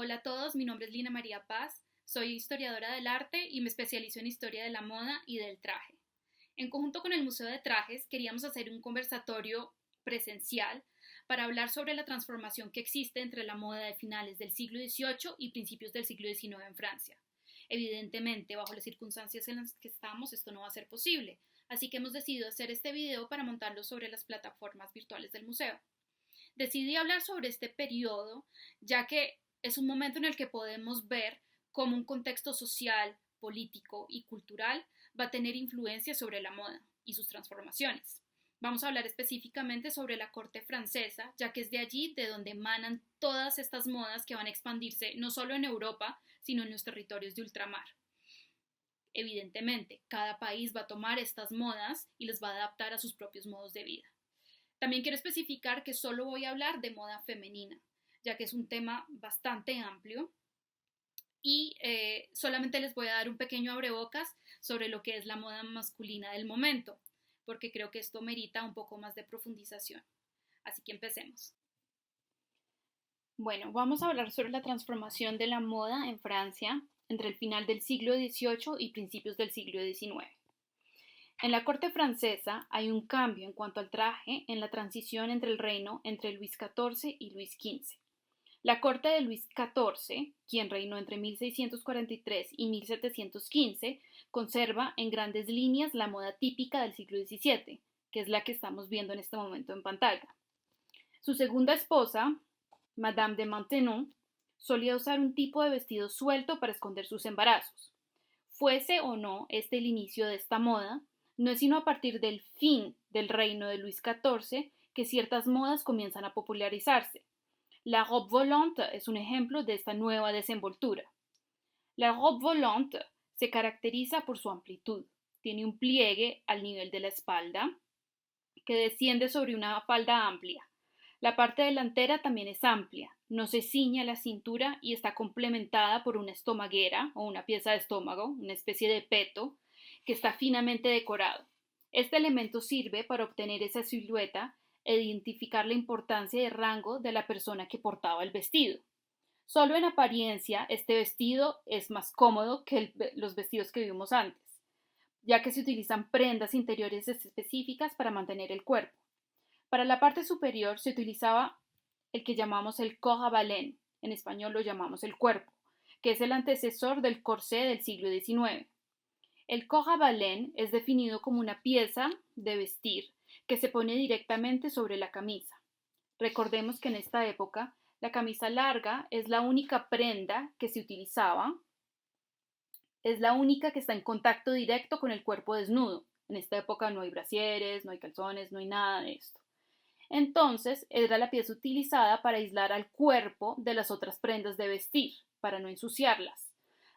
Hola a todos, mi nombre es Lina María Paz, soy historiadora del arte y me especializo en historia de la moda y del traje. En conjunto con el Museo de Trajes queríamos hacer un conversatorio presencial para hablar sobre la transformación que existe entre la moda de finales del siglo XVIII y principios del siglo XIX en Francia. Evidentemente, bajo las circunstancias en las que estamos, esto no va a ser posible, así que hemos decidido hacer este video para montarlo sobre las plataformas virtuales del museo. Decidí hablar sobre este periodo, ya que es un momento en el que podemos ver cómo un contexto social, político y cultural va a tener influencia sobre la moda y sus transformaciones. Vamos a hablar específicamente sobre la corte francesa, ya que es de allí de donde emanan todas estas modas que van a expandirse no solo en Europa, sino en los territorios de ultramar. Evidentemente, cada país va a tomar estas modas y las va a adaptar a sus propios modos de vida. También quiero especificar que solo voy a hablar de moda femenina, ya que es un tema bastante amplio y solamente les voy a dar un pequeño abrebocas sobre lo que es la moda masculina del momento, porque creo que esto merita un poco más de profundización. Así que empecemos. Bueno, vamos a hablar sobre la transformación de la moda en Francia entre el final del siglo XVIII y principios del siglo XIX. En la corte francesa hay un cambio en cuanto al traje en la transición entre el reino entre Luis XIV y Luis XV. La corte de Luis XIV, quien reinó entre 1643 y 1715, conserva en grandes líneas la moda típica del siglo XVII, que es la que estamos viendo en este momento en pantalla. Su segunda esposa, Madame de Maintenon, solía usar un tipo de vestido suelto para esconder sus embarazos. Fuese o no este el inicio de esta moda, no es sino a partir del fin del reino de Luis XIV que ciertas modas comienzan a popularizarse. La robe volante es un ejemplo de esta nueva desenvoltura. La robe volante se caracteriza por su amplitud. Tiene un pliegue al nivel de la espalda que desciende sobre una falda amplia. La parte delantera también es amplia, no se ciñe a la cintura y está complementada por una estomaguera o una pieza de estómago, una especie de peto, que está finamente decorado. Este elemento sirve para obtener esa silueta e identificar la importancia y rango de la persona que portaba el vestido. Solo en apariencia, este vestido es más cómodo que los vestidos que vimos antes, ya que se utilizan prendas interiores específicas para mantener el cuerpo. Para la parte superior se utilizaba el que llamamos el corps à baleine, en español lo llamamos el cuerpo, que es el antecesor del corsé del siglo XIX. El corps à baleine es definido como una pieza de vestir que se pone directamente sobre la camisa. Recordemos que en esta época la camisa larga es la única prenda que se utilizaba, es la única que está en contacto directo con el cuerpo desnudo. En esta época no hay brasieres, no hay calzones, no hay nada de esto. Entonces, era la pieza utilizada para aislar al cuerpo de las otras prendas de vestir, para no ensuciarlas.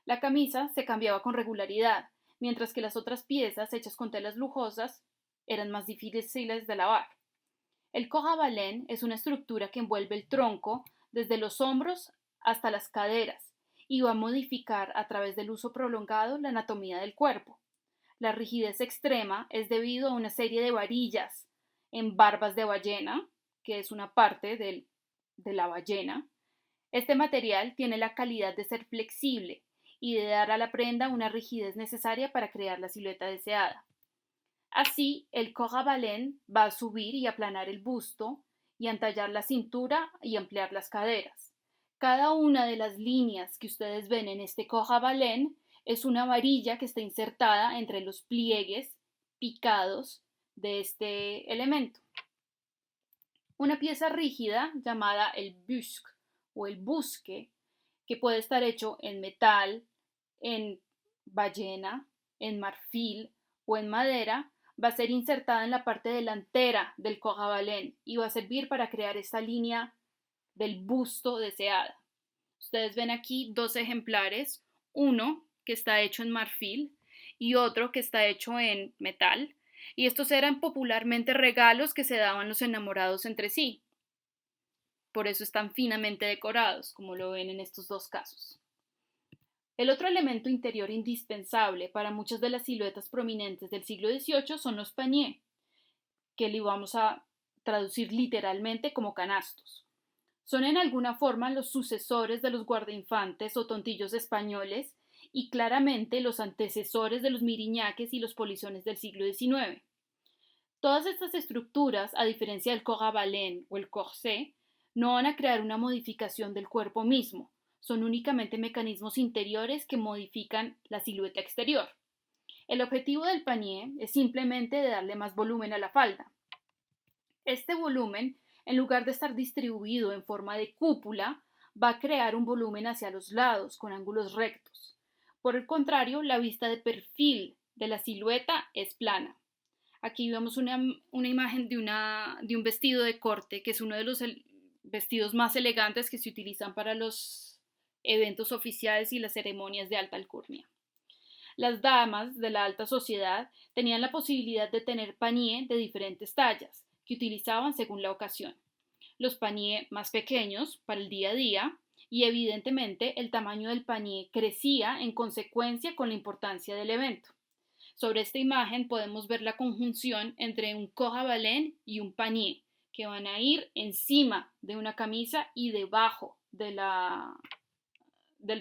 La camisa se cambiaba con regularidad, mientras que las otras piezas hechas con telas lujosas eran más difíciles de lavar. El corps à baleine es una estructura que envuelve el tronco desde los hombros hasta las caderas y va a modificar a través del uso prolongado la anatomía del cuerpo. La rigidez extrema es debido a una serie de varillas en barbas de ballena, que es una parte de la ballena. Este material tiene la calidad de ser flexible y de dar a la prenda una rigidez necesaria para crear la silueta deseada. Así, el corps à baleine va a subir y aplanar el busto y a entallar la cintura y ampliar las caderas. Cada una de las líneas que ustedes ven en este corps à baleine es una varilla que está insertada entre los pliegues picados de este elemento. Una pieza rígida llamada el busque o el busque, que puede estar hecho en metal, en ballena, en marfil o en madera, va a ser insertada en la parte delantera del corps à baleine y va a servir para crear esta línea del busto deseada. Ustedes ven aquí dos ejemplares, uno que está hecho en marfil y otro que está hecho en metal, y estos eran popularmente regalos que se daban los enamorados entre sí. Por eso están finamente decorados, como lo ven en estos dos casos. El otro elemento interior indispensable para muchas de las siluetas prominentes del siglo XVIII son los paniers, que le vamos a traducir literalmente como canastos. Son en alguna forma los sucesores de los guardainfantes o tontillos españoles y claramente los antecesores de los miriñaques y los polizones del siglo XIX. Todas estas estructuras, a diferencia del corps-à-baleine o el corset, no van a crear una modificación del cuerpo mismo, son únicamente mecanismos interiores que modifican la silueta exterior. El objetivo del panier es simplemente de darle más volumen a la falda. Este volumen, en lugar de estar distribuido en forma de cúpula, va a crear un volumen hacia los lados, con ángulos rectos. Por el contrario, la vista de perfil de la silueta es plana. Aquí vemos una imagen de un vestido de corte, que es uno de los vestidos más elegantes que se utilizan para los eventos oficiales y las ceremonias de alta alcurnia. Las damas de la alta sociedad tenían la posibilidad de tener panier de diferentes tallas, que utilizaban según la ocasión. Los panier más pequeños para el día a día y evidentemente el tamaño del panier crecía en consecuencia con la importancia del evento. Sobre esta imagen podemos ver la conjunción entre un corps-à-baleine y un panier, que van a ir encima de una camisa y debajo del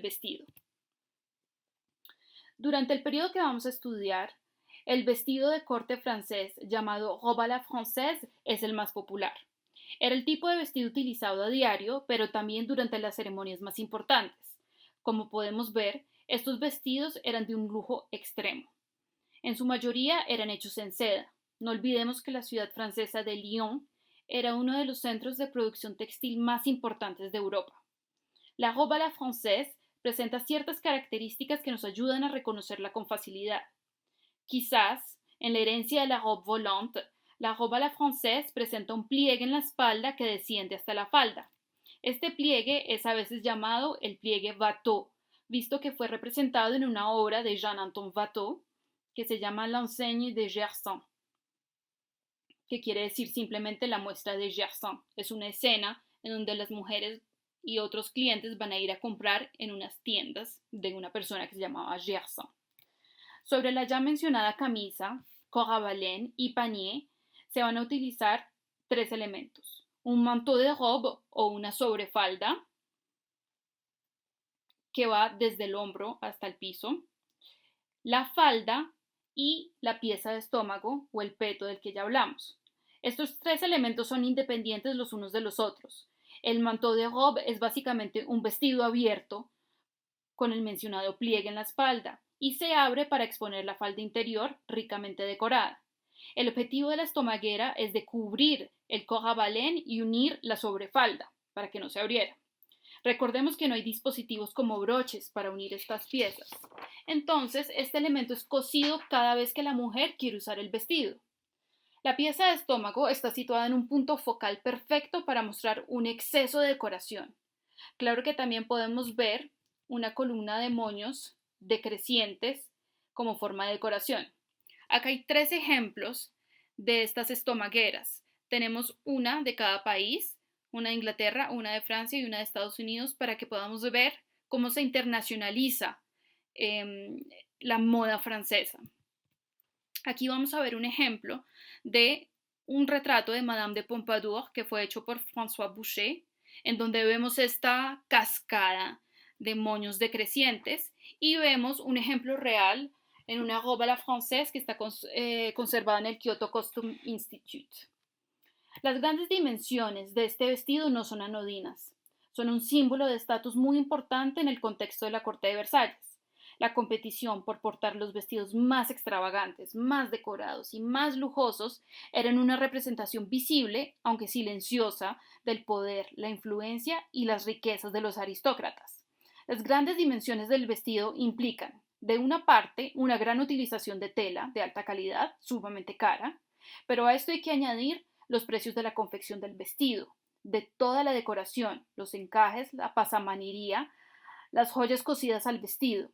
vestido. Durante el periodo que vamos a estudiar, el vestido de corte francés llamado robe à la française es el más popular. Era el tipo de vestido utilizado a diario, pero también durante las ceremonias más importantes. Como podemos ver, estos vestidos eran de un lujo extremo. En su mayoría eran hechos en seda. No olvidemos que la ciudad francesa de Lyon era uno de los centros de producción textil más importantes de Europa. La robe à la française presenta ciertas características que nos ayudan a reconocerla con facilidad. Quizás, en la herencia de la robe volante, la robe à la française presenta un pliegue en la espalda que desciende hasta la falda. Este pliegue es a veces llamado el pliegue Watteau, visto que fue representado en una obra de Jean-Antoine Watteau, que se llama L'Enseigne de Gersaint, que quiere decir simplemente la muestra de Gersaint. Es una escena en donde las mujeres y otros clientes van a ir a comprar en unas tiendas de una persona que se llamaba Gersaint. Sobre la ya mencionada camisa, corps-à-baleine y panier, se van a utilizar tres elementos: un manteau de robe o una sobrefalda que va desde el hombro hasta el piso, la falda y la pieza de estómago o el peto del que ya hablamos. Estos tres elementos son independientes los unos de los otros. El manteau de robe es básicamente un vestido abierto con el mencionado pliegue en la espalda y se abre para exponer la falda interior ricamente decorada. El objetivo de la estomaguera es de cubrir el corps-à-baleine y unir la sobrefalda para que no se abriera. Recordemos que no hay dispositivos como broches para unir estas piezas. Entonces, este elemento es cosido cada vez que la mujer quiere usar el vestido. La pieza de estómago está situada en un punto focal perfecto para mostrar un exceso de decoración. Claro que también podemos ver una columna de moños decrecientes como forma de decoración. Acá hay tres ejemplos de estas estomagueras. Tenemos una de cada país, una de Inglaterra, una de Francia y una de Estados Unidos, para que podamos ver cómo se internacionaliza la moda francesa. Aquí vamos a ver un ejemplo de un retrato de Madame de Pompadour que fue hecho por François Boucher, en donde vemos esta cascada de moños decrecientes y vemos un ejemplo real en una robe à la française que está conservada en el Kyoto Costume Institute. Las grandes dimensiones de este vestido no son anodinas. Son un símbolo de estatus muy importante en el contexto de la corte de Versalles. La competición por portar los vestidos más extravagantes, más decorados y más lujosos eran una representación visible, aunque silenciosa, del poder, la influencia y las riquezas de los aristócratas. Las grandes dimensiones del vestido implican, de una parte, una gran utilización de tela de alta calidad, sumamente cara, pero a esto hay que añadir los precios de la confección del vestido, de toda la decoración, los encajes, la pasamanería, las joyas cosidas al vestido.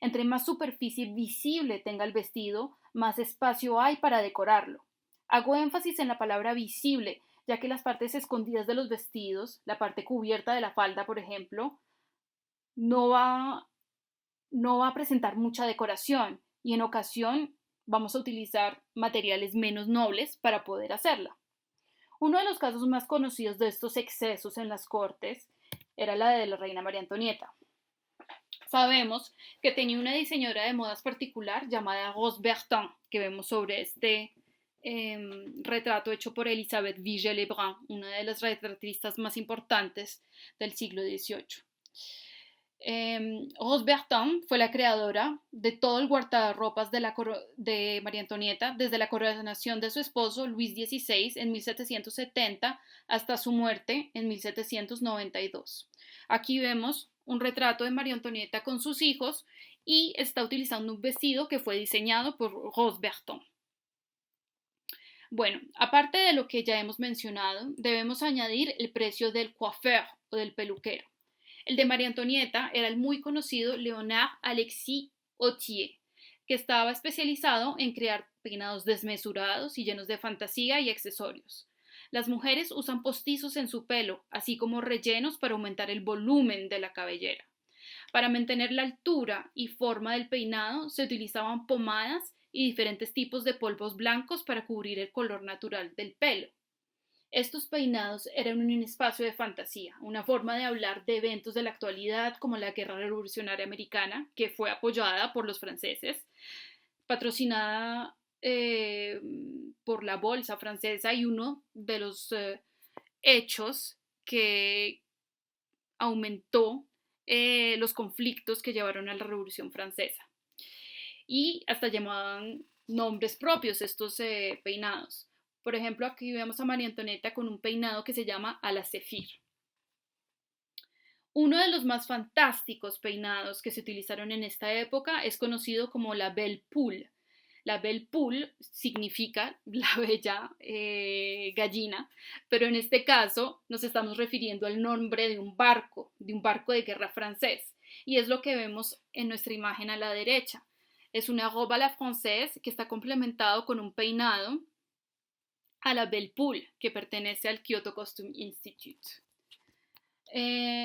Entre más superficie visible tenga el vestido, más espacio hay para decorarlo. Hago énfasis en la palabra visible, ya que las partes escondidas de los vestidos, la parte cubierta de la falda, por ejemplo, no va a presentar mucha decoración y en ocasión vamos a utilizar materiales menos nobles para poder hacerla. Uno de los casos más conocidos de estos excesos en las cortes era la de la reina María Antonieta. Sabemos que tenía una diseñadora de modas particular llamada Rose Bertin, que vemos sobre este retrato hecho por Elisabeth Vigée-Lebrun, una de las retratistas más importantes del siglo XVIII. Rose Bertin fue la creadora de todo el guardarropas de María Antonieta desde la coronación de su esposo Luis XVI en 1770 hasta su muerte en 1792. Aquí vemos un retrato de María Antonieta con sus hijos y está utilizando un vestido que fue diseñado por Rose Bertin. Bueno, aparte de lo que ya hemos mencionado, debemos añadir el precio del coiffeur o del peluquero. El de María Antonieta era el muy conocido Léonard Alexis Autier, que estaba especializado en crear peinados desmesurados y llenos de fantasía y accesorios. Las mujeres usan postizos en su pelo, así como rellenos para aumentar el volumen de la cabellera. Para mantener la altura y forma del peinado se utilizaban pomadas y diferentes tipos de polvos blancos para cubrir el color natural del pelo. Estos peinados eran un espacio de fantasía, una forma de hablar de eventos de la actualidad como la Guerra Revolucionaria Americana, que fue apoyada por los franceses, patrocinada por la bolsa francesa y uno de los hechos que aumentó los conflictos que llevaron a la Revolución Francesa. Y hasta llamaban nombres propios estos peinados. Por ejemplo, aquí vemos a María Antonieta con un peinado que se llama a la Zephyr. Uno de los más fantásticos peinados que se utilizaron en esta época es conocido como la Belle Poule. La Belle Poule significa la bella gallina, pero en este caso nos estamos refiriendo al nombre de un barco de guerra francés. Y es lo que vemos en nuestra imagen a la derecha. Es una robe à la française que está complementado con un peinado a la Belle Poule, que pertenece al Kyoto Costume Institute.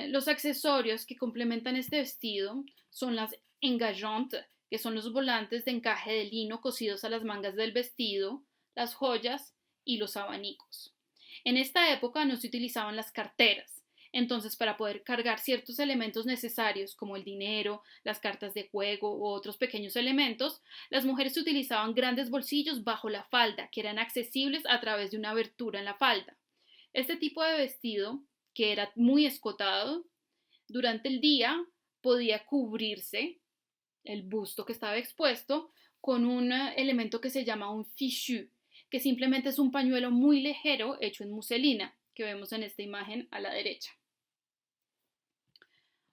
Los accesorios que complementan este vestido son las engageantes, que son los volantes de encaje de lino cosidos a las mangas del vestido, las joyas y los abanicos. En esta época no se utilizaban las carteras, entonces para poder cargar ciertos elementos necesarios como el dinero, las cartas de juego u otros pequeños elementos, las mujeres utilizaban grandes bolsillos bajo la falda que eran accesibles a través de una abertura en la falda. Este tipo de vestido, que era muy escotado, durante el día podía cubrirse el busto que estaba expuesto con un elemento que se llama un fichu, que simplemente es un pañuelo muy ligero hecho en muselina, que vemos en esta imagen a la derecha.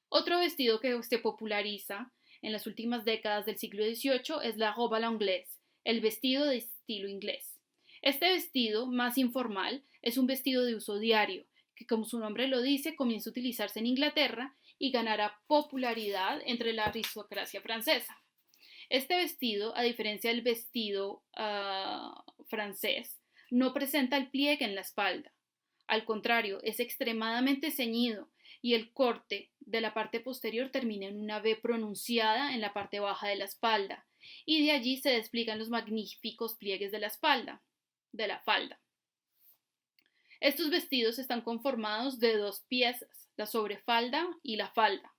Otro vestido que se populariza en las últimas décadas del siglo XVIII es la robe à l'anglaise, el vestido de estilo inglés. Este vestido, más informal, es un vestido de uso diario, que como su nombre lo dice, comienza a utilizarse en Inglaterra y ganará popularidad entre la aristocracia francesa. Este vestido, a diferencia del vestido francés, no presenta el pliegue en la espalda. Al contrario, es extremadamente ceñido y el corte de la parte posterior termina en una V pronunciada en la parte baja de la espalda, y de allí se despliegan los magníficos pliegues de la espalda, de la falda. Estos vestidos están conformados de dos piezas, la sobrefalda y la falda.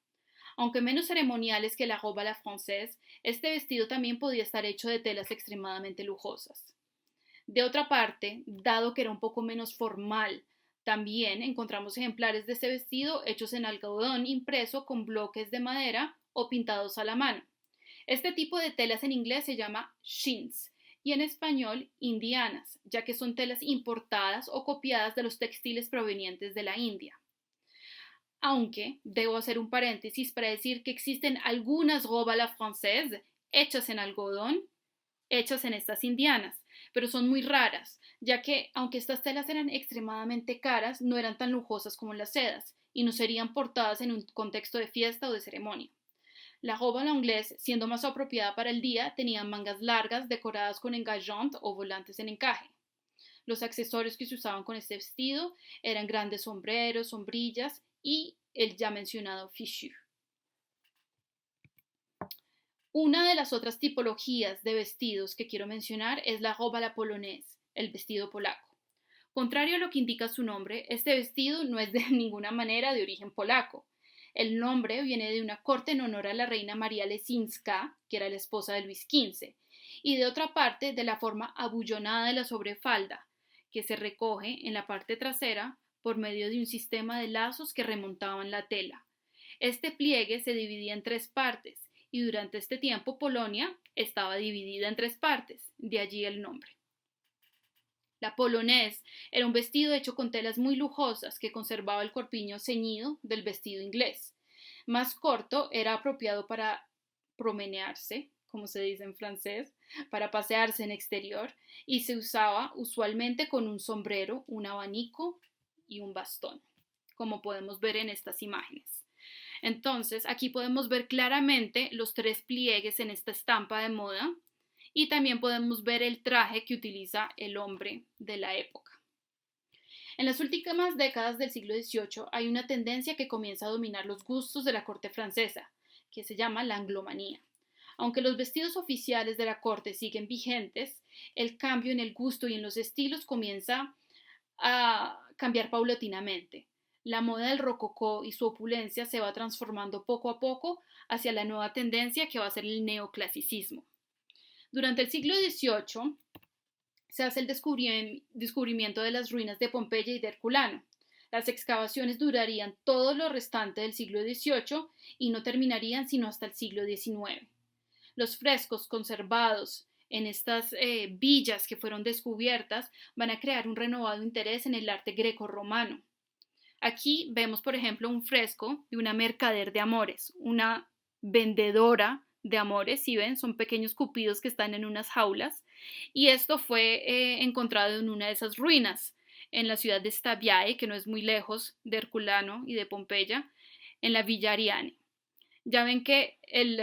Aunque menos ceremoniales que la robe à la française, este vestido también podía estar hecho de telas extremadamente lujosas. De otra parte, dado que era un poco menos formal, también encontramos ejemplares de este vestido hechos en algodón impreso con bloques de madera o pintados a la mano. Este tipo de telas en inglés se llama chintz y en español indianas, ya que son telas importadas o copiadas de los textiles provenientes de la India. Aunque debo hacer un paréntesis para decir que existen algunas robes à la française hechas en algodón, hechas en estas indianas, pero son muy raras, ya que aunque estas telas eran extremadamente caras, no eran tan lujosas como las sedas y no serían portadas en un contexto de fiesta o de ceremonia. La robe à l'anglaise, siendo más apropiada para el día, tenía mangas largas decoradas con engageantes o volantes en encaje. Los accesorios que se usaban con este vestido eran grandes sombreros, sombrillas y el ya mencionado fichu. Una de las otras tipologías de vestidos que quiero mencionar es la robe à la polonaise, el vestido polaco. Contrario a lo que indica su nombre, este vestido no es de ninguna manera de origen polaco. El nombre viene de una corte en honor a la reina María Lesinska, que era la esposa de Luis XV, y de otra parte de la forma abullonada de la sobrefalda, que se recoge en la parte trasera por medio de un sistema de lazos que remontaban la tela. Este pliegue se dividía en tres partes y durante este tiempo Polonia estaba dividida en tres partes, de allí el nombre. La polonaise era un vestido hecho con telas muy lujosas que conservaba el corpiño ceñido del vestido inglés. Más corto, era apropiado para promenearse, como se dice en francés, para pasearse en exterior, y se usaba usualmente con un sombrero, un abanico y un bastón, como podemos ver en estas imágenes. Entonces, aquí podemos ver claramente los tres pliegues en esta estampa de moda y también podemos ver el traje que utiliza el hombre de la época. En las últimas décadas del siglo XVIII hay una tendencia que comienza a dominar los gustos de la corte francesa, que se llama la anglomanía. Aunque los vestidos oficiales de la corte siguen vigentes, el cambio en el gusto y en los estilos comienza a cambiar paulatinamente. La moda del rococó y su opulencia se va transformando poco a poco hacia la nueva tendencia que va a ser el neoclasicismo. Durante el siglo XVIII se hace el descubrimiento de las ruinas de Pompeya y de Herculano. Las excavaciones durarían todo lo restante del siglo XVIII y no terminarían sino hasta el siglo XIX. Los frescos conservados en estas villas que fueron descubiertas van a crear un renovado interés en el arte greco-romano. Aquí vemos, por ejemplo, un fresco de una mercader de amores, una vendedora de amores, si ven, son pequeños cupidos que están en unas jaulas, y esto fue encontrado en una de esas ruinas, en la ciudad de Stabiae, que no es muy lejos de Herculano y de Pompeya, en la Villa Ariane. Ya ven que el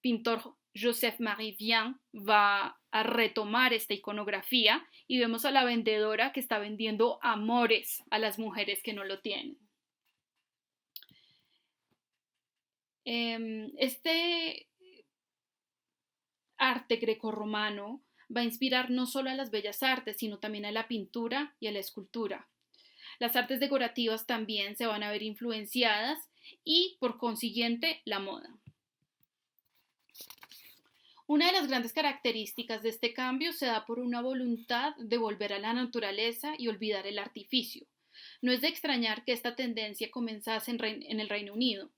pintor Joseph-Marie Vien va a retomar esta iconografía y vemos a la vendedora que está vendiendo amores a las mujeres que no lo tienen. Este arte grecorromano va a inspirar no solo a las bellas artes, sino también a la pintura y a la escultura. Las artes decorativas también se van a ver influenciadas y, por consiguiente, la moda. Una de las grandes características de este cambio se da por una voluntad de volver a la naturaleza y olvidar el artificio. No es de extrañar que esta tendencia comenzase en el Reino Unido.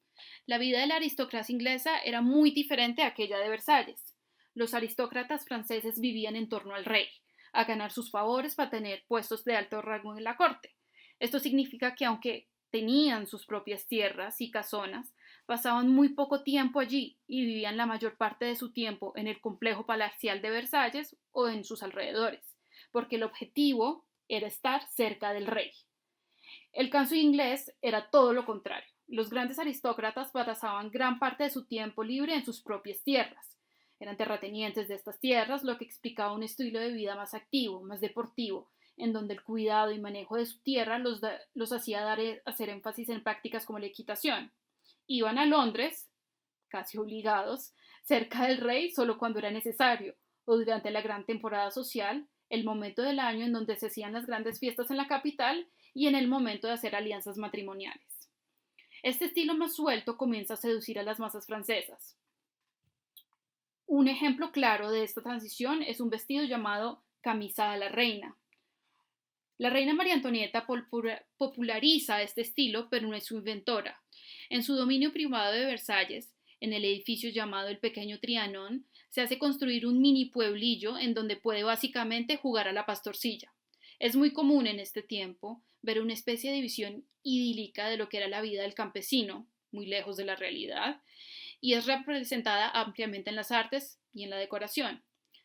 La vida de la aristocracia inglesa era muy diferente a aquella de Versalles. Los aristócratas franceses vivían en torno al rey, a ganar sus favores para tener puestos de alto rango en la corte. Esto significa que aunque tenían sus propias tierras y casonas, pasaban muy poco tiempo allí y vivían la mayor parte de su tiempo en el complejo palacial de Versalles o en sus alrededores, porque el objetivo era estar cerca del rey. El caso inglés era todo lo contrario. Los grandes aristócratas pasaban gran parte de su tiempo libre en sus propias tierras. Eran terratenientes de estas tierras, lo que explicaba un estilo de vida más activo, más deportivo, en donde el cuidado y manejo de su tierra los hacía hacer énfasis en prácticas como la equitación. Iban a Londres, casi obligados, cerca del rey solo cuando era necesario, o durante la gran temporada social, el momento del año en donde se hacían las grandes fiestas en la capital y en el momento de hacer alianzas matrimoniales. Este estilo más suelto comienza a seducir a las masas francesas. Un ejemplo claro de esta transición es un vestido llamado camisa a la reina. La reina María Antonieta populariza este estilo, pero no es su inventora. En su dominio privado de Versalles, en el edificio llamado el Pequeño Trianon, se hace construir un mini pueblillo en donde puede básicamente jugar a la pastorcilla. Es muy común en este tiempo ver una especie de visión idílica de lo que era la vida del campesino, muy lejos de la realidad, y es representada ampliamente en las artes y en la decoración.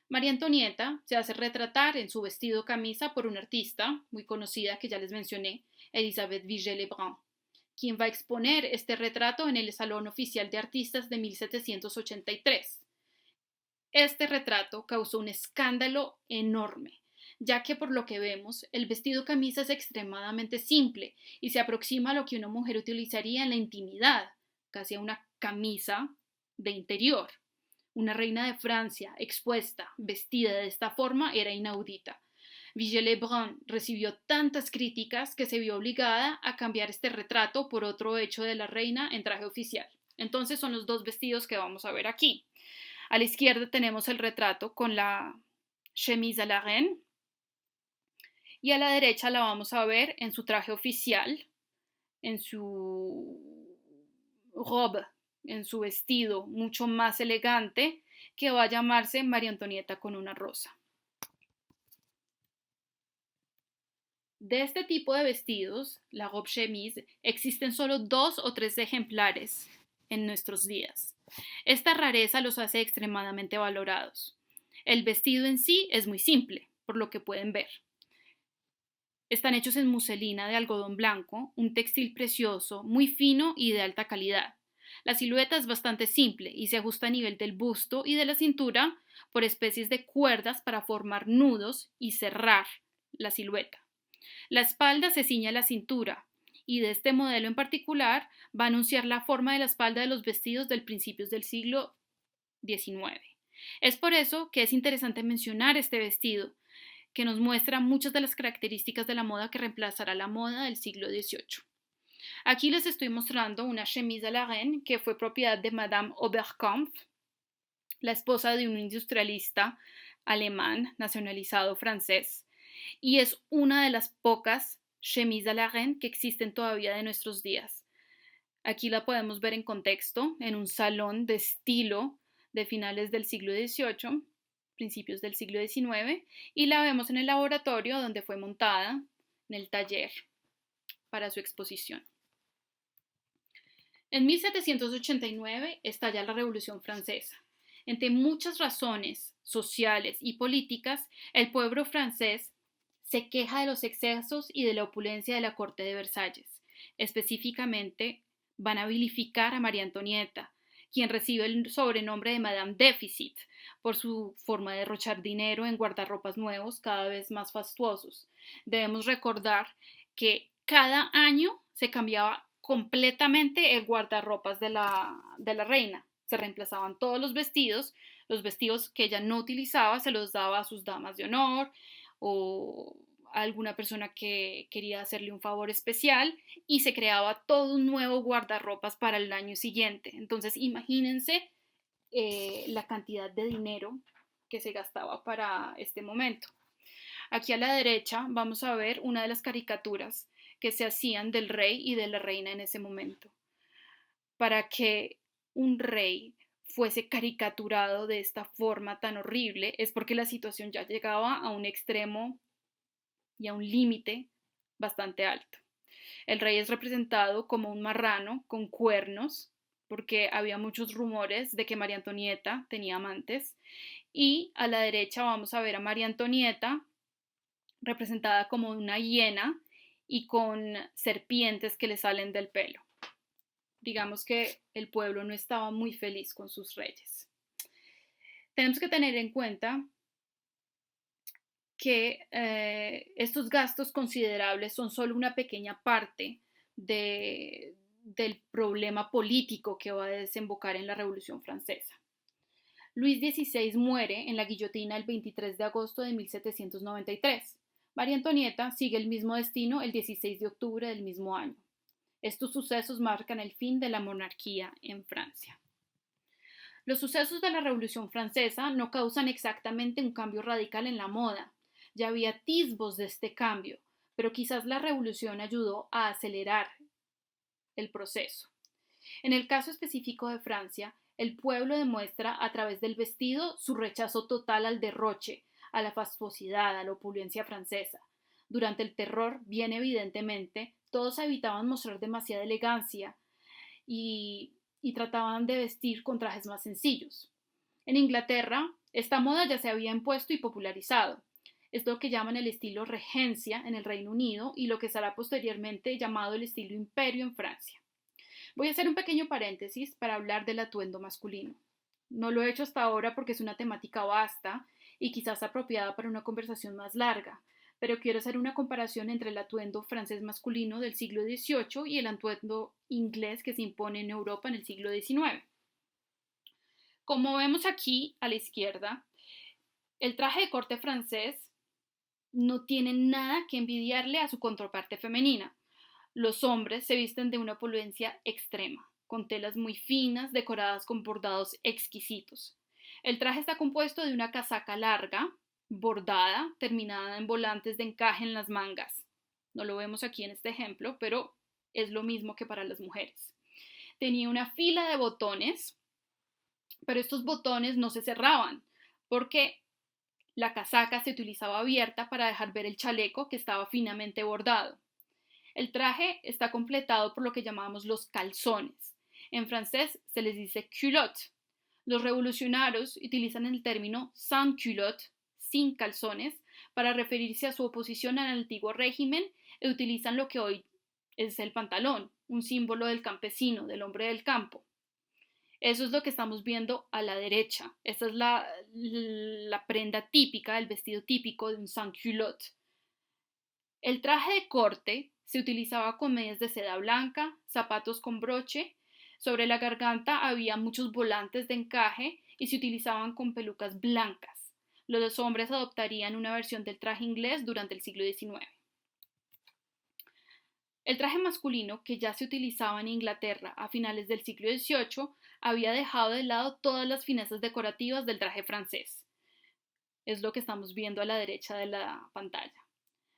María Antonieta se hace retratar en su vestido camisa por una artista muy conocida que ya les mencioné, Elisabeth Vigée-Lebrun, quien va a exponer este retrato en el Salón Oficial de Artistas de 1783. Este retrato causó un escándalo enorme, ya que por lo que vemos, el vestido camisa es extremadamente simple y se aproxima a lo que una mujer utilizaría en la intimidad, casi a una camisa de interior. Una reina de Francia expuesta, vestida de esta forma, era inaudita. Vigée-Lebrun recibió tantas críticas que se vio obligada a cambiar este retrato por otro hecho de la reina en traje oficial. Entonces son los dos vestidos que vamos a ver aquí. A la izquierda tenemos el retrato con la chemise à la reine y a la derecha la vamos a ver en su traje oficial, en su robe, en su vestido mucho más elegante que va a llamarse María Antonieta con una rosa. De este tipo de vestidos, la robe chemise, existen solo 2 o 3 ejemplares en nuestros días. Esta rareza los hace extremadamente valorados. El vestido en sí es muy simple, por lo que pueden ver. Están hechos en muselina de algodón blanco, un textil precioso, muy fino y de alta calidad. La silueta es bastante simple y se ajusta a nivel del busto y de la cintura por especies de cuerdas para formar nudos y cerrar la silueta. La espalda se ciñe a la cintura y de este modelo en particular va a anunciar la forma de la espalda de los vestidos del principios del siglo XIX. Es por eso que es interesante mencionar este vestido, que nos muestra muchas de las características de la moda que reemplazará la moda del siglo XVIII. Aquí les estoy mostrando una chemise à la reine que fue propiedad de Madame Oberkampf, la esposa de un industrialista alemán nacionalizado francés, y es una de las pocas chemises à la reine que existen todavía de nuestros días. Aquí la podemos ver en contexto, en un salón de estilo de finales del siglo XVIII, principios del siglo XIX, y la vemos en el laboratorio donde fue montada, en el taller, para su exposición. En 1789 estalla la Revolución Francesa. Entre muchas razones sociales y políticas, el pueblo francés se queja de los excesos y de la opulencia de la corte de Versalles. Específicamente, van a vilificar a María Antonieta, quien recibe el sobrenombre de Madame Déficit por su forma de derrochar dinero en guardarropas nuevos cada vez más fastuosos. Debemos recordar que cada año se cambiaba completamente el guardarropas de la reina. Se reemplazaban todos los vestidos que ella no utilizaba se los daba a sus damas de honor o a alguna persona que quería hacerle un favor especial y se creaba todo un nuevo guardarropas para el año siguiente. Entonces imagínense la cantidad de dinero que se gastaba para este momento. Aquí a la derecha vamos a ver una de las caricaturas que se hacían del rey y de la reina en ese momento. Para que un rey fuese caricaturado de esta forma tan horrible es porque la situación ya llegaba a un extremo y a un límite bastante alto. El rey es representado como un marrano con cuernos, porque había muchos rumores de que María Antonieta tenía amantes, y a la derecha vamos a ver a María Antonieta representada como una hiena y con serpientes que le salen del pelo. Digamos que el pueblo no estaba muy feliz con sus reyes. Tenemos que tener en cuenta que estos gastos considerables son solo una pequeña parte del problema político que va a desembocar en la Revolución Francesa. Luis XVI muere en la guillotina el 23 de agosto de 1793. María Antonieta sigue el mismo destino el 16 de octubre del mismo año. Estos sucesos marcan el fin de la monarquía en Francia. Los sucesos de la Revolución Francesa no causan exactamente un cambio radical en la moda. Ya había atisbos de este cambio, pero quizás la revolución ayudó a acelerar el proceso. En el caso específico de Francia, el pueblo demuestra a través del vestido su rechazo total al derroche, a la fastuosidad, a la opulencia francesa. Durante el terror, bien evidentemente, todos evitaban mostrar demasiada elegancia y trataban de vestir con trajes más sencillos. En Inglaterra, esta moda ya se había impuesto y popularizado. Es lo que llaman el estilo regencia en el Reino Unido y lo que será posteriormente llamado el estilo imperio en Francia. Voy a hacer un pequeño paréntesis para hablar del atuendo masculino. No lo he hecho hasta ahora porque es una temática vasta y quizás apropiada para una conversación más larga, pero quiero hacer una comparación entre el atuendo francés masculino del siglo XVIII y el atuendo inglés que se impone en Europa en el siglo XIX. Como vemos aquí a la izquierda, el traje de corte francés no tienen nada que envidiarle a su contraparte femenina. Los hombres se visten de una opulencia extrema, con telas muy finas, decoradas con bordados exquisitos. El traje está compuesto de una casaca larga, bordada, terminada en volantes de encaje en las mangas. No lo vemos aquí en este ejemplo, pero es lo mismo que para las mujeres. Tenía una fila de botones, pero estos botones no se cerraban, porque la casaca se utilizaba abierta para dejar ver el chaleco que estaba finamente bordado. El traje está completado por lo que llamamos los calzones. En francés se les dice culotte. Los revolucionarios utilizan el término sans culotte, sin calzones, para referirse a su oposición al antiguo régimen y utilizan lo que hoy es el pantalón, un símbolo del campesino, del hombre del campo. Eso es lo que estamos viendo a la derecha. Esta es la prenda típica, el vestido típico de un sans-culotte. El traje de corte se utilizaba con medias de seda blanca, zapatos con broche. Sobre la garganta había muchos volantes de encaje y se utilizaban con pelucas blancas. Los hombres adoptarían una versión del traje inglés durante el siglo XIX. El traje masculino, que ya se utilizaba en Inglaterra a finales del siglo XVIII, había dejado de lado todas las finezas decorativas del traje francés. Es lo que estamos viendo a la derecha de la pantalla.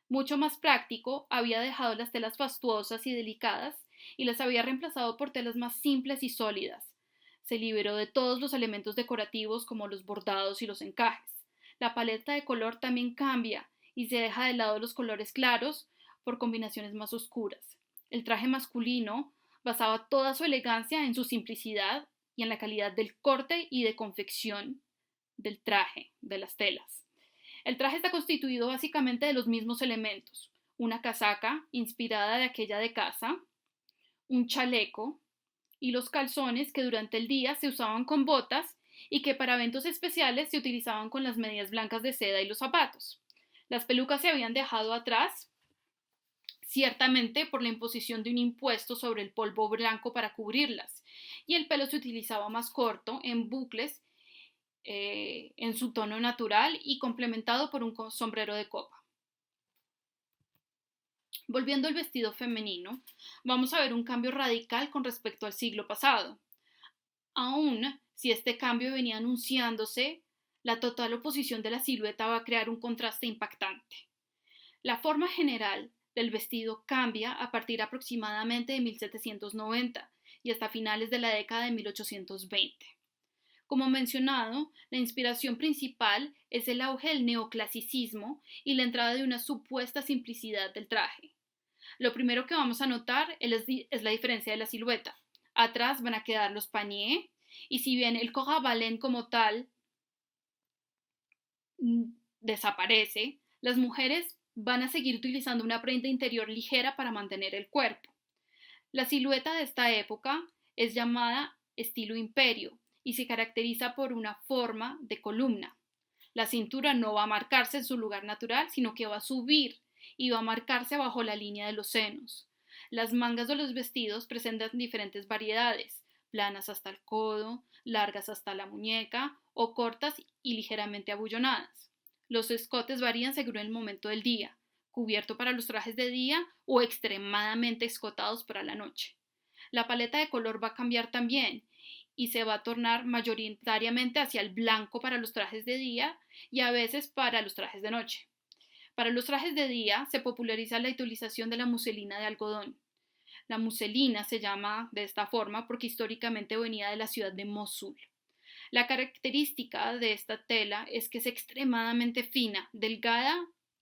Mucho más práctico, había dejado las telas fastuosas y delicadas y las había reemplazado por telas más simples y sólidas. Se liberó de todos los elementos decorativos como los bordados y los encajes. La paleta de color también cambia y se deja de lado los colores claros por combinaciones más oscuras. El traje masculino basaba toda su elegancia en su simplicidad y en la calidad del corte y de confección del traje, de las telas. El traje está constituido básicamente de los mismos elementos: una casaca inspirada de aquella de casa, un chaleco y los calzones que durante el día se usaban con botas y que para eventos especiales se utilizaban con las medias blancas de seda y los zapatos. Las pelucas se habían dejado atrás, ciertamente por la imposición de un impuesto sobre el polvo blanco para cubrirlas, y el pelo se utilizaba más corto, en bucles, en su tono natural y complementado por un sombrero de copa. Volviendo al vestido femenino, vamos a ver un cambio radical con respecto al siglo pasado. Aún si este cambio venía anunciándose, la total oposición de la silueta va a crear un contraste impactante. La forma general del vestido cambia a partir aproximadamente de 1790 y hasta finales de la década de 1820. Como mencionado, la inspiración principal es el auge del neoclasicismo y la entrada de una supuesta simplicidad del traje. Lo primero que vamos a notar es la diferencia de la silueta. Atrás van a quedar los paniers y si bien el col à baleine como tal desaparece, las mujeres van a seguir utilizando una prenda interior ligera para mantener el cuerpo. La silueta de esta época es llamada estilo imperio y se caracteriza por una forma de columna. La cintura no va a marcarse en su lugar natural, sino que va a subir y va a marcarse bajo la línea de los senos. Las mangas de los vestidos presentan diferentes variedades: planas hasta el codo, largas hasta la muñeca o cortas y ligeramente abullonadas. Los escotes varían según el momento del día, cubierto para los trajes de día o extremadamente escotados para la noche. La paleta de color va a cambiar también y se va a tornar mayoritariamente hacia el blanco para los trajes de día y a veces para los trajes de noche. Para los trajes de día se populariza la utilización de la muselina de algodón. La muselina se llama de esta forma porque históricamente venía de la ciudad de Mosul. La característica de esta tela es que es extremadamente fina, delgada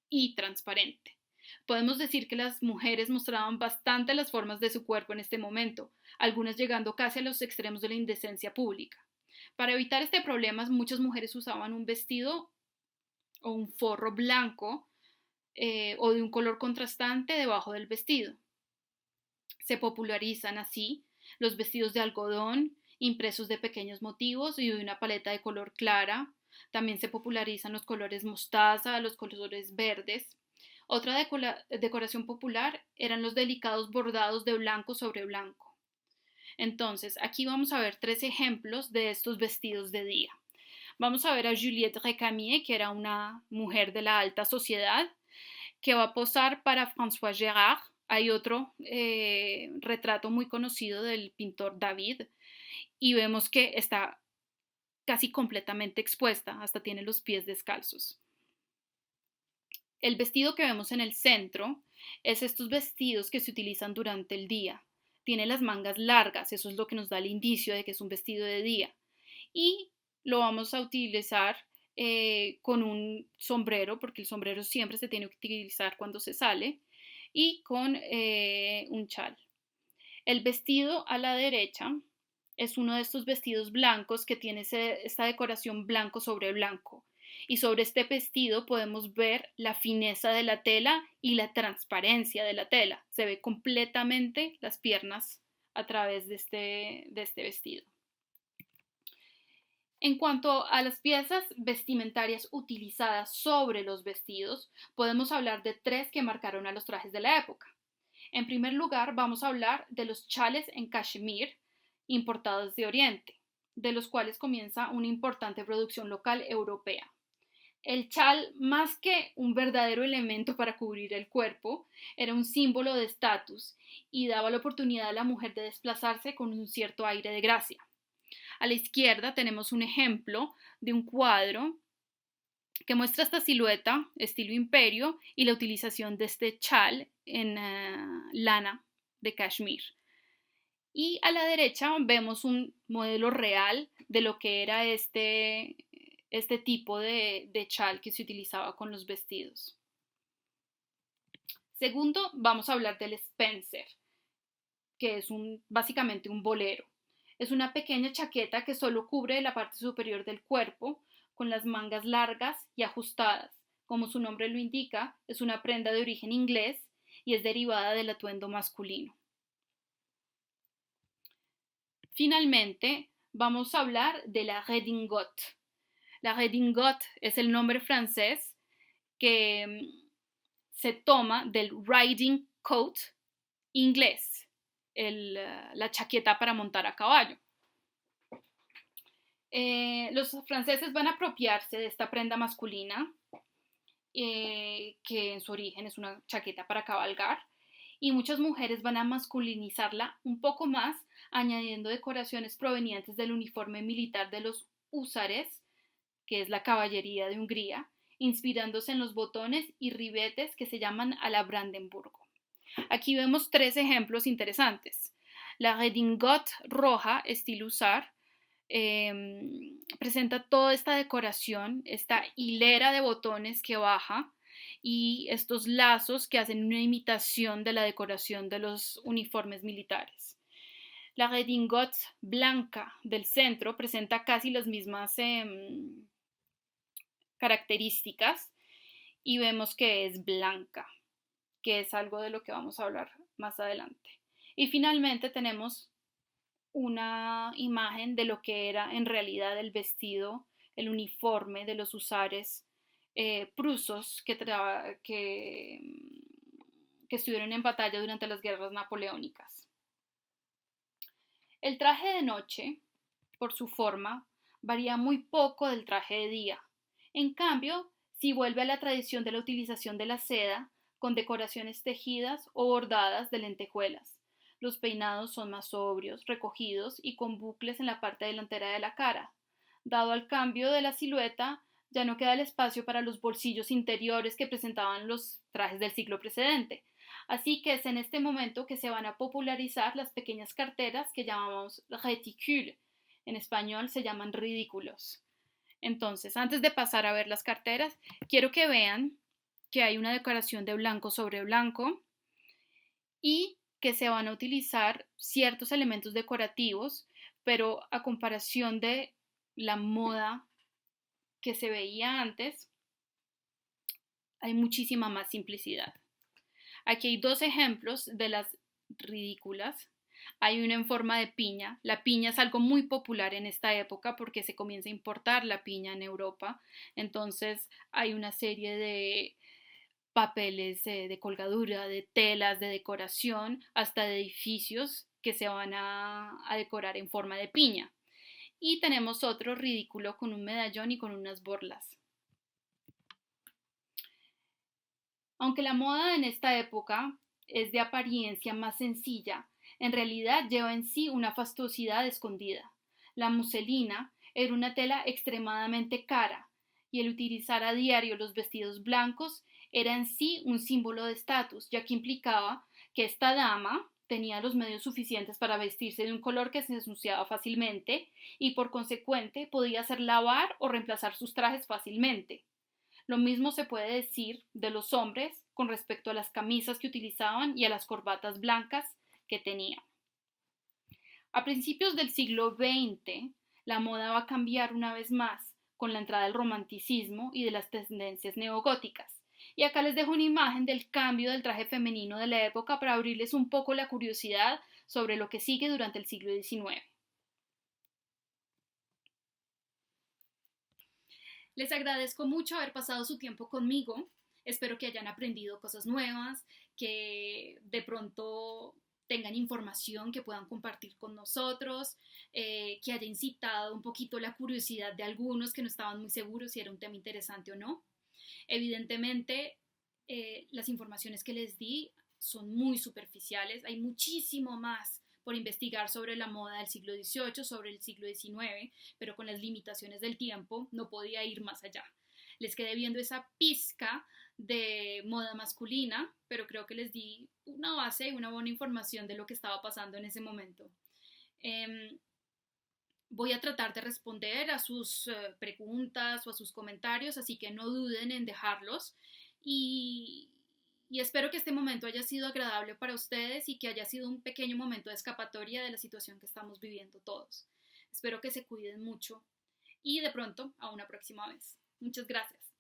y transparente. Podemos decir que las mujeres mostraban bastante las formas de su cuerpo en este momento, algunas llegando casi a los extremos de la indecencia pública. Para evitar este problema, muchas mujeres usaban un vestido o un forro blanco o de un color contrastante debajo del vestido. Se popularizan así los vestidos de algodón, impresos de pequeños motivos y de una paleta de color clara. También se popularizan los colores mostaza, los colores verdes. Otra decoración popular eran los delicados bordados de blanco sobre blanco. Entonces, aquí vamos a ver 3 ejemplos de estos vestidos de día. Vamos a ver a Juliette Recamier, que era una mujer de la alta sociedad. que va a posar para François Gérard. Hay otro retrato muy conocido del pintor David y vemos que está casi completamente expuesta, hasta tiene los pies descalzos. El vestido que vemos en el centro es estos vestidos que se utilizan durante el día. Tiene las mangas largas, eso es lo que nos da el indicio de que es un vestido de día. Y lo vamos a utilizar con un sombrero, porque el sombrero siempre se tiene que utilizar cuando se sale, y con un chal. El vestido a la derecha es uno de estos vestidos blancos que tiene esta decoración blanco sobre blanco. Y sobre este vestido podemos ver la fineza de la tela y la transparencia de la tela. Se ve completamente las piernas a través de este vestido. En cuanto a las piezas vestimentarias utilizadas sobre los vestidos, podemos hablar de tres que marcaron a los trajes de la época. En primer lugar, vamos a hablar de los chales en cachemir importados de Oriente, de los cuales comienza una importante producción local europea. El chal, más que un verdadero elemento para cubrir el cuerpo, era un símbolo de estatus y daba la oportunidad a la mujer de desplazarse con un cierto aire de gracia. A la izquierda tenemos un ejemplo de un cuadro que muestra esta silueta, estilo imperio, y la utilización de este chal en lana de cashmere. Y a la derecha vemos un modelo real de lo que era este tipo de chal que se utilizaba con los vestidos. Segundo, vamos a hablar del Spencer, que es básicamente un bolero. Es una pequeña chaqueta que solo cubre la parte superior del cuerpo, con las mangas largas y ajustadas. Como su nombre lo indica, es una prenda de origen inglés y es derivada del atuendo masculino. Finalmente, vamos a hablar de la redingote. La redingote es el nombre francés que se toma del riding coat inglés, la chaqueta para montar a caballo. Los franceses van a apropiarse de esta prenda masculina, que en su origen es una chaqueta para cabalgar, y muchas mujeres van a masculinizarla un poco más, añadiendo decoraciones provenientes del uniforme militar de los húsares, que es la caballería de Hungría, inspirándose en los botones y ribetes que se llaman a la Brandenburgo. Aquí vemos tres ejemplos interesantes. La redingote roja, estilo húsar, presenta toda esta decoración, esta hilera de botones que baja y estos lazos que hacen una imitación de la decoración de los uniformes militares. La redingote blanca del centro presenta casi las mismas características y vemos que es blanca, que es algo de lo que vamos a hablar más adelante. Y finalmente tenemos una imagen de lo que era en realidad el vestido, el uniforme de los husares prusos que estuvieron en batalla durante las guerras napoleónicas. El traje de noche, por su forma, varía muy poco del traje de día. En cambio, si vuelve a la tradición de la utilización de la seda, con decoraciones tejidas o bordadas de lentejuelas. Los peinados son más sobrios, recogidos y con bucles en la parte delantera de la cara. Dado el cambio de la silueta, ya no queda el espacio para los bolsillos interiores que presentaban los trajes del siglo precedente. Así que es en este momento que se van a popularizar las pequeñas carteras que llamamos réticules. En español se llaman ridículos. Entonces, antes de pasar a ver las carteras, quiero que vean que hay una decoración de blanco sobre blanco y que se van a utilizar ciertos elementos decorativos, pero a comparación de la moda que se veía antes, hay muchísima más simplicidad. Aquí hay dos ejemplos de las ridículas. Hay una en forma de piña. La piña es algo muy popular en esta época porque se comienza a importar la piña en Europa. Entonces hay una serie de papeles de colgadura, de telas, de decoración, hasta de edificios que se van a decorar en forma de piña. Y tenemos otro ridículo con un medallón y con unas borlas. Aunque la moda en esta época es de apariencia más sencilla, en realidad lleva en sí una fastuosidad escondida. La muselina era una tela extremadamente cara y el utilizar a diario los vestidos blancos era en sí un símbolo de estatus, ya que implicaba que esta dama tenía los medios suficientes para vestirse de un color que se ensuciaba fácilmente y por consecuente podía hacer lavar o reemplazar sus trajes fácilmente. Lo mismo se puede decir de los hombres con respecto a las camisas que utilizaban y a las corbatas blancas que tenían. A principios del siglo XX, la moda va a cambiar una vez más con la entrada del romanticismo y de las tendencias neogóticas. Y acá les dejo una imagen del cambio del traje femenino de la época para abrirles un poco la curiosidad sobre lo que sigue durante el siglo XIX. Les agradezco mucho haber pasado su tiempo conmigo. Espero que hayan aprendido cosas nuevas, que de pronto tengan información que puedan compartir con nosotros, que haya incitado un poquito la curiosidad de algunos que no estaban muy seguros si era un tema interesante o no. Evidentemente, las informaciones que les di son muy superficiales, hay muchísimo más por investigar sobre la moda del siglo XVIII, sobre el siglo XIX, pero con las limitaciones del tiempo no podía ir más allá. Les quedé viendo esa pizca de moda masculina, pero creo que les di una base y una buena información de lo que estaba pasando en ese momento. Voy a tratar de responder a sus preguntas o a sus comentarios, así que no duden en dejarlos. Y, y espero que este momento haya sido agradable para ustedes y que haya sido un pequeño momento de escapatoria de la situación que estamos viviendo todos. Espero que se cuiden mucho y de pronto a una próxima vez. Muchas gracias.